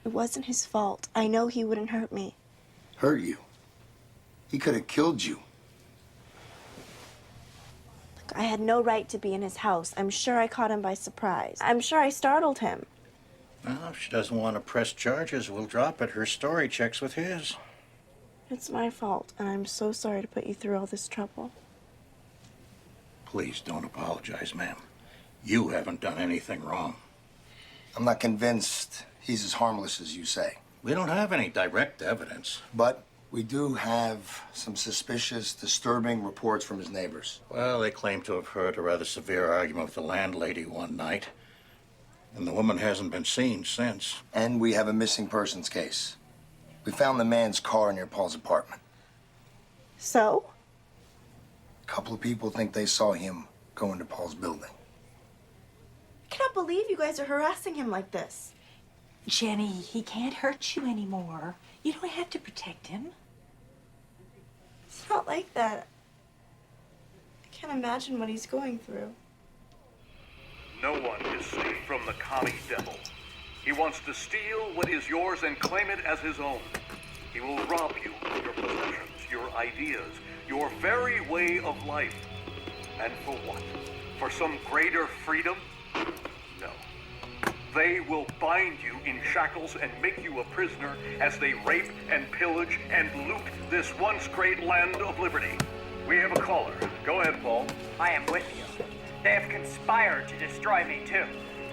Speaker 14: It wasn't his fault. I know he wouldn't hurt me.
Speaker 3: Hurt you? He could have killed you.
Speaker 14: Look, I had no right to be in his house. I'm sure I caught him by surprise. I'm sure I startled him.
Speaker 23: Well, if she doesn't want to press charges, we'll drop it. Her story checks with his.
Speaker 14: It's my fault, and I'm so sorry to put you through all this trouble.
Speaker 23: Please don't apologize, ma'am. You haven't done anything wrong.
Speaker 3: I'm not convinced he's as harmless as you say.
Speaker 23: We don't have any direct evidence.
Speaker 3: But we do have some suspicious, disturbing reports from his neighbors.
Speaker 23: Well, they claim to have heard a rather severe argument with the landlady one night. And the woman hasn't been seen since.
Speaker 3: And we have a missing persons case. We found the man's car near Paul's apartment.
Speaker 14: So?
Speaker 3: A couple of people think they saw him go into Paul's building.
Speaker 14: I cannot believe you guys are harassing him like this.
Speaker 18: Jenny, he can't hurt you anymore. You don't have to protect him.
Speaker 14: It's not like that. I can't imagine what he's going through.
Speaker 12: No one is safe from the commie devil. He wants to steal what is yours and claim it as his own. He will rob you of your possessions, your ideas, your very way of life. And for what? For some greater freedom? They will bind you in shackles and make you a prisoner as they rape and pillage and loot this once great land of liberty. We have a caller. Go ahead, Paul.
Speaker 8: I am with you. They have conspired to destroy me, too.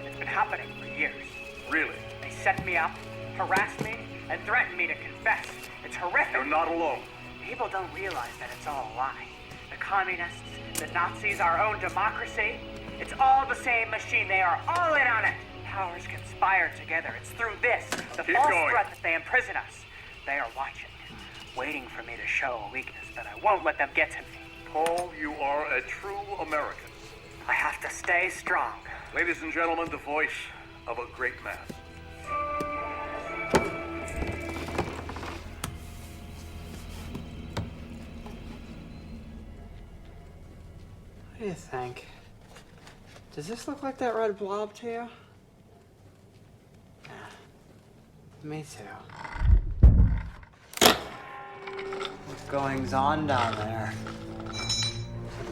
Speaker 8: It's been happening for years.
Speaker 12: Really?
Speaker 8: They set me up, harassed me, and threatened me to confess. It's horrific.
Speaker 12: You're not alone.
Speaker 8: People don't realize that it's all a lie. The communists, the Nazis, our own democracy, it's all the same machine. They are all in on it. Powers conspire together. It's through this, the
Speaker 12: Keep
Speaker 8: false
Speaker 12: going.
Speaker 8: threat, that they imprison us. They are watching, waiting for me to show a weakness, but I won't let them get to me.
Speaker 12: Paul, you are a true American.
Speaker 8: I have to stay strong.
Speaker 12: Ladies and gentlemen, the voice of a great man.
Speaker 5: What do you think? Does this look like that red blob to you? Yeah. Me too. What's goings on down there?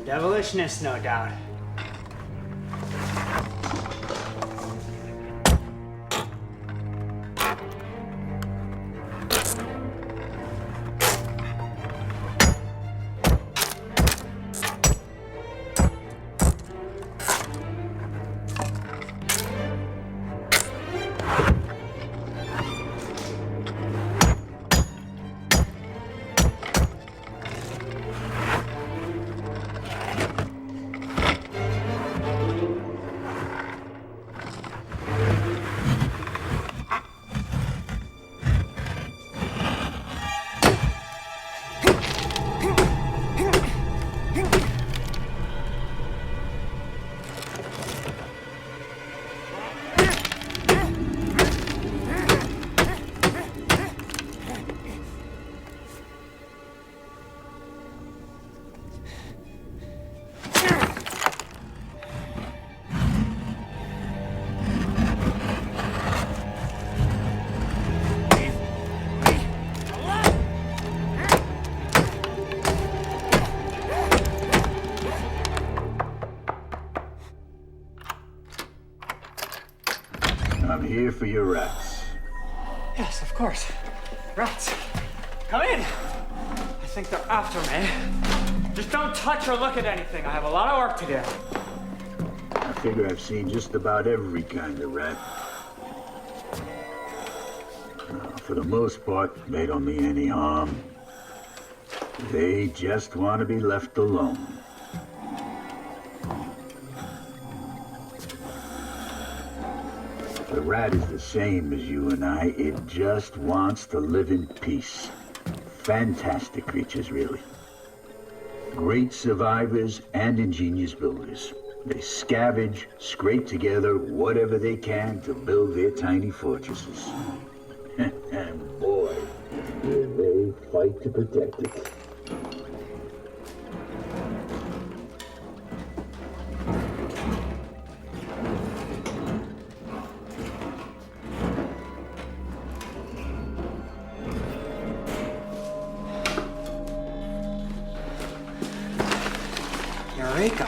Speaker 5: Devilishness, no doubt.
Speaker 9: I'm here for your rats.
Speaker 5: Yes, of course. Rats. Come in. I think they're after me. Just don't touch or look at anything. I have a lot of work to do.
Speaker 9: I figure I've seen just about every kind of rat. For the most part, they don't mean any harm. They just want to be left alone. The rat is the same as you and I. It just wants to live in peace. Fantastic creatures, really. Great survivors and ingenious builders. They scavenge, scrape together whatever they can to build their tiny fortresses. And boy, do they fight to protect it.
Speaker 5: Eureka.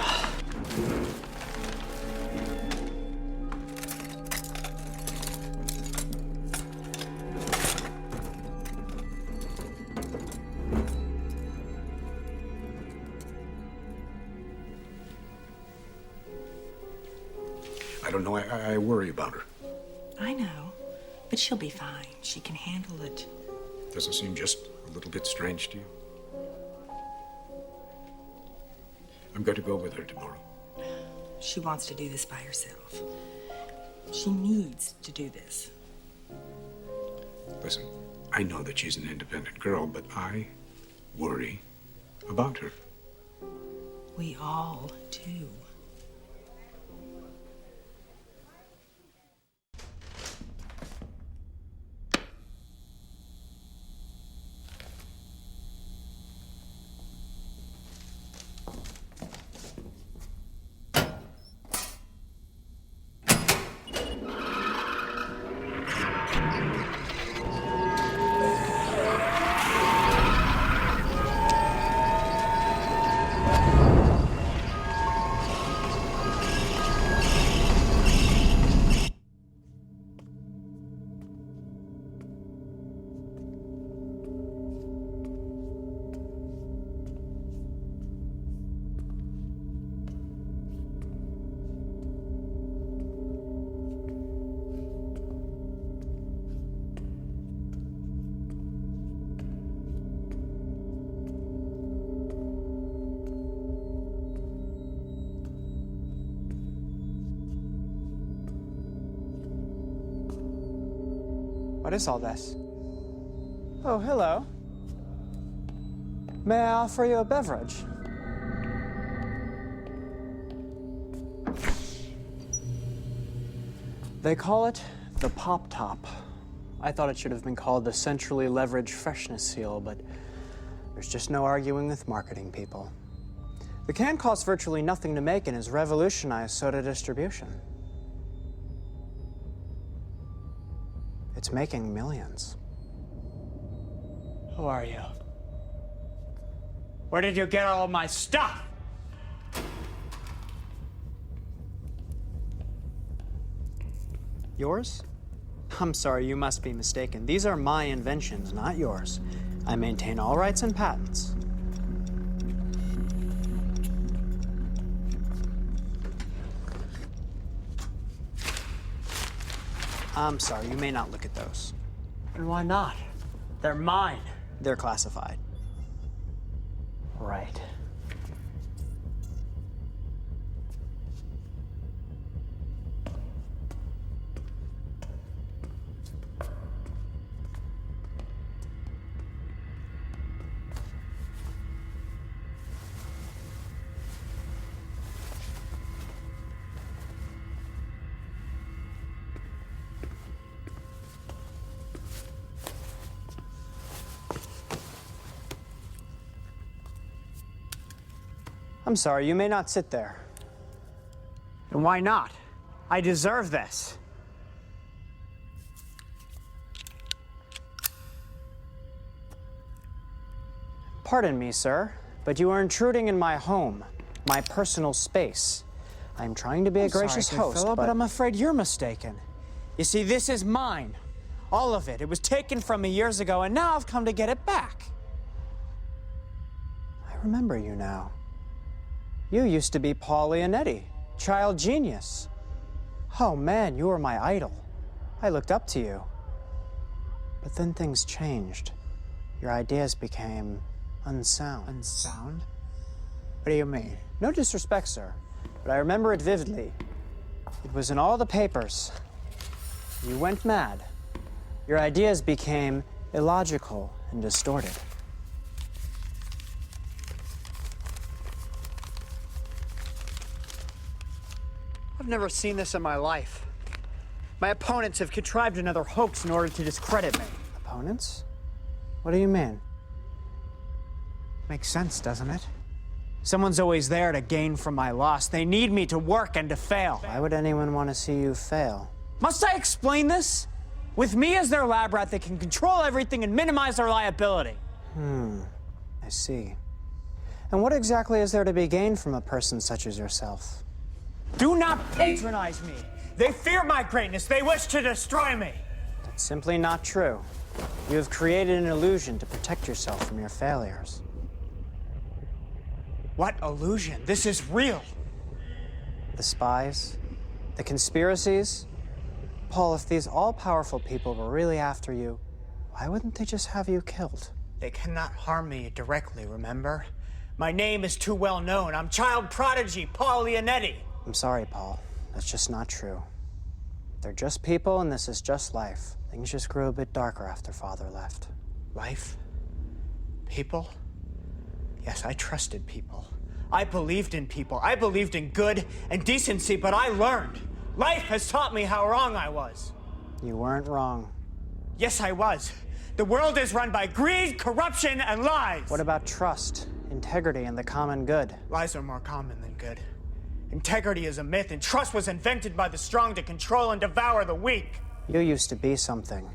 Speaker 11: I don't know. I worry about her.
Speaker 24: I know, but she'll be fine. She can handle it.
Speaker 11: Doesn't seem just a little bit strange to you? I'm going to go with her tomorrow.
Speaker 24: She wants to do this by herself. She needs to do this.
Speaker 11: Listen, I know that she's an independent girl, but I worry about her.
Speaker 24: We all do.
Speaker 5: What is all this? Oh, hello. May I offer you a beverage? They call it the Pop Top. I thought it should have been called the Centrally Leveraged Freshness Seal, but there's just no arguing with marketing people. The can costs virtually nothing to make and has revolutionized soda distribution. It's making millions. Who are you? Where did you get all of my stuff? Yours? I'm sorry, you must be mistaken. These are my inventions, not yours. I maintain all rights and patents. I'm sorry, you may not look at those. And why not? They're mine. They're classified. Right. I'm sorry, you may not sit there. And why not? I deserve this. Pardon me, sir, but you are intruding in my home, my personal space. I'm trying to be a gracious host, but I'm afraid you're mistaken. You see, this is mine. All of it. It was taken from me years ago, and now I've come to get it back. I remember you now. You used to be Paul Leonetti, child genius. Oh man, you were my idol. I looked up to you. But then things changed. Your ideas became unsound. Unsound? What do you mean? No disrespect, sir, but I remember it vividly. It was in all the papers. You went mad. Your ideas became illogical and distorted. I've never seen this in my life. My opponents have contrived another hoax in order to discredit me. Opponents? What do you mean? Makes sense, doesn't it? Someone's always there to gain from my loss. They need me to work and to fail. Why would anyone want to see you fail? Must I explain this? With me as their lab rat, they can control everything and minimize their liability. I see. And what exactly is there to be gained from a person such as yourself? Do not patronize me. They fear my greatness. They wish to destroy me. That's simply not true. You have created an illusion to protect yourself from your failures. What illusion? This is real. The spies, the conspiracies. Paul, if these all-powerful people were really after you, why wouldn't they just have you killed? They cannot harm me directly, remember? My name is too well known. I'm child prodigy Paul Leonetti. I'm sorry, Paul. That's just not true. They're just people, and this is just life. Things just grew a bit darker after Father left. Life? People? Yes, I trusted people. I believed in people. I believed in good and decency, but I learned. Life has taught me how wrong I was. You weren't wrong. Yes, I was. The world is run by greed, corruption, and lies. What about trust, integrity, and the common good? Lies are more common than good. Integrity is a myth, and trust was invented by the strong to control and devour the weak. You used to be something.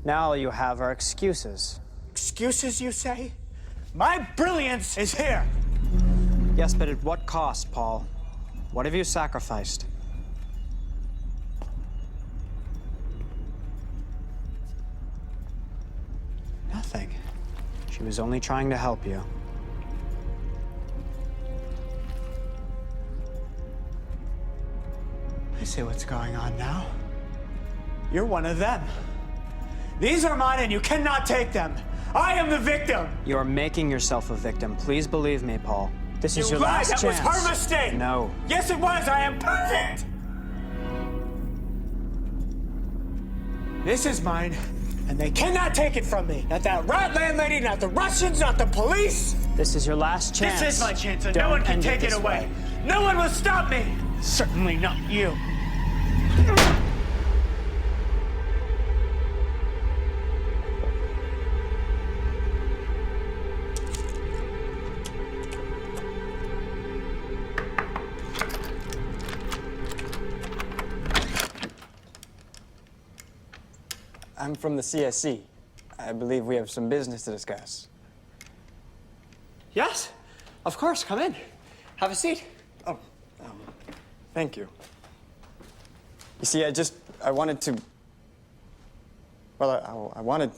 Speaker 5: Now all you have are excuses. Excuses, you say? My brilliance is here! Yes, but at what cost, Paul? What have you sacrificed? Nothing. She was only trying to help you. I see what's going on now. You're one of them. These are mine and you cannot take them. I am the victim. You're making yourself a victim. Please believe me, Paul. This is your last chance. You lied. That was her mistake. No. Yes, it was. I am perfect. This is mine.
Speaker 7: And they cannot take it from me. Not that rat landlady, not the Russians, not the police.
Speaker 5: This is your last chance.
Speaker 7: This is my chance, and
Speaker 5: Don't
Speaker 7: no one can
Speaker 5: end
Speaker 7: take it
Speaker 5: this
Speaker 7: away.
Speaker 5: way.
Speaker 7: No one will stop me. Certainly not you.
Speaker 1: I'm from the CSC. I believe we have some business to discuss.
Speaker 5: Yes, of course. Come in. Have a seat.
Speaker 1: Oh, thank you. You see, I wanted to... Well, I wanted...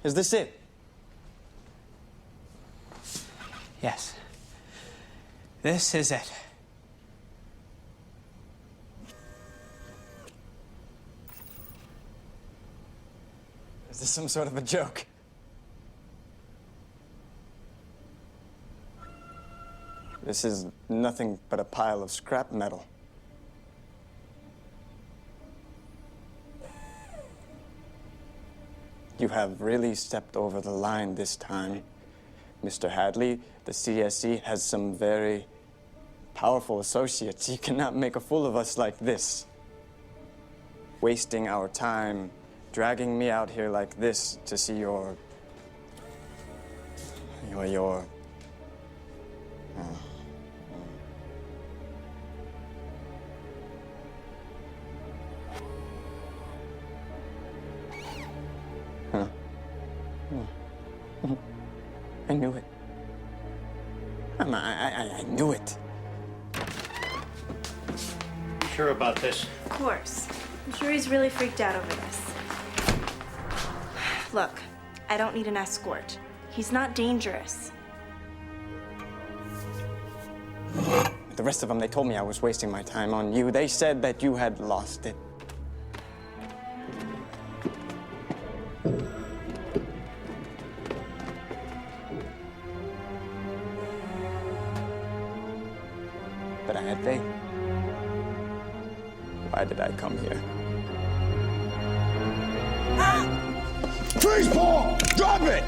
Speaker 1: Is this it?
Speaker 5: Yes. This is it.
Speaker 1: Is this some sort of a joke? This is nothing but a pile of scrap metal. You have really stepped over the line this time, Mr. Hadley. The CSC has some very powerful associates. You cannot make a fool of us like this. Wasting our time, dragging me out here like this to see your... I knew it. I knew it.
Speaker 23: Sure about this?
Speaker 14: Of course. I'm sure he's really freaked out over this. Look, I don't need an escort. He's not dangerous.
Speaker 1: The rest of them, they told me I was wasting my time on you. They said that you had lost it. But I had faith. Why did I come here?
Speaker 3: Freeze, Paul! Drop it!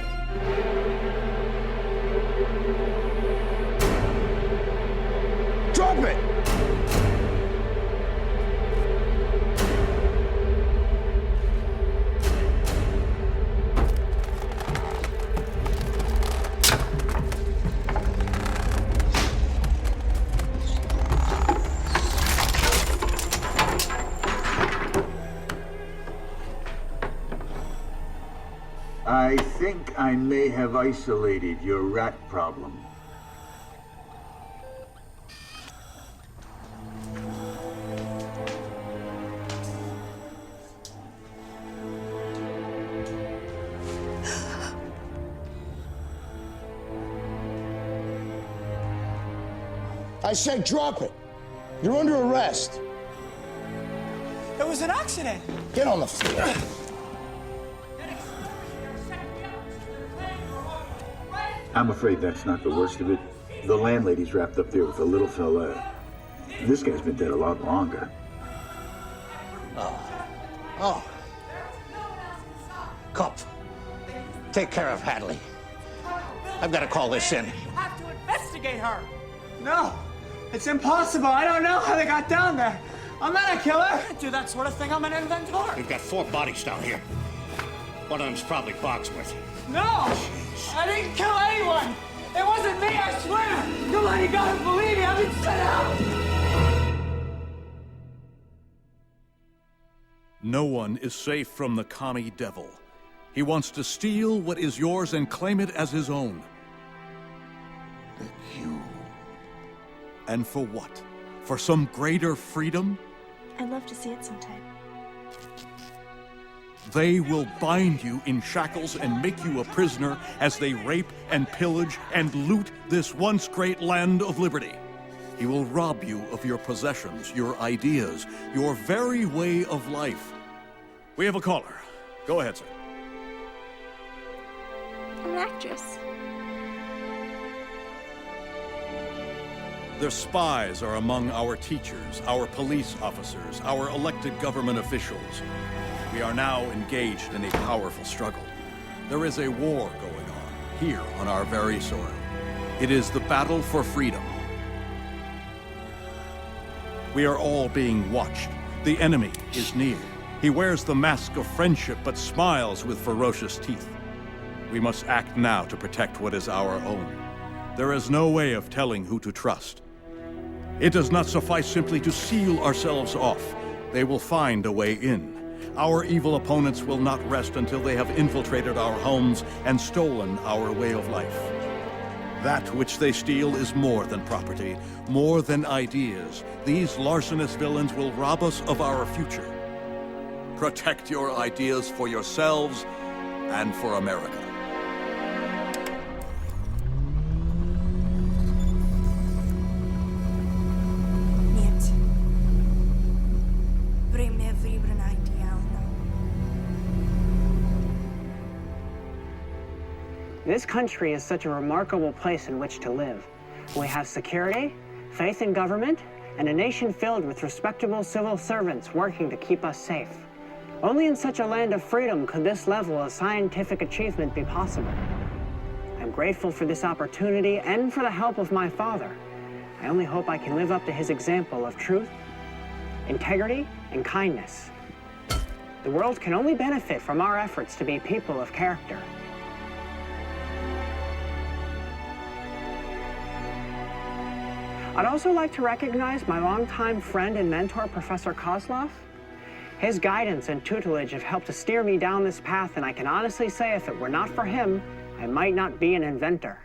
Speaker 3: Drop it!
Speaker 9: I think I may have isolated your rat problem.
Speaker 3: I said drop it. You're under arrest.
Speaker 7: It was an accident.
Speaker 3: Get on the floor.
Speaker 9: I'm afraid that's not the worst of it. The landlady's wrapped up there with a little fella. This guy's been dead a lot longer.
Speaker 23: Oh. Cop, take care of Hadley. I've got to call this in.
Speaker 7: You have to investigate her. No, it's impossible. I don't know how they got down there. I'm not a killer. I can't do that sort of thing. I'm an inventor.
Speaker 23: We've got 4 bodies down here. One of them's probably Bogsworth.
Speaker 7: No, I didn't kill anyone. It wasn't me, I swear. Come on, you gotta believe me. I've been set out.
Speaker 12: No one is safe from the commie devil. He wants to steal what is yours and claim it as his own.
Speaker 9: You.
Speaker 12: And for what? For some greater freedom?
Speaker 14: I'd love to see it sometime.
Speaker 12: They will bind you in shackles and make you a prisoner as they rape and pillage and loot this once great land of liberty. He will rob you of your possessions, your ideas, your very way of life. We have a caller. Go ahead, sir.
Speaker 14: I'm an actress.
Speaker 4: Their spies are among our teachers, our police officers, our elected government officials. We are now engaged in a powerful struggle. There is a war going on, here on our very soil. It is the battle for freedom. We are all being watched. The enemy is near. He wears the mask of friendship, but smiles with ferocious teeth. We must act now to protect what is our own. There is no way of telling who to trust. It does not suffice simply to seal ourselves off. They will find a way in. Our evil opponents will not rest until they have infiltrated our homes and stolen our way of life. That which they steal is more than property, more than ideas. These larcenous villains will rob us of our future. Protect your ideas for yourselves and for America.
Speaker 15: This country is such a remarkable place in which to live. We have security, faith in government, and a nation filled with respectable civil servants working to keep us safe. Only in such a land of freedom could this level of scientific achievement be possible. I'm grateful for this opportunity and for the help of my father. I only hope I can live up to his example of truth, integrity, and kindness. The world can only benefit from our efforts to be people of character. I'd also like to recognize my longtime friend and mentor, Professor Kozlov. His guidance and tutelage have helped to steer me down this path, and I can honestly say if it were not for him, I might not be an inventor.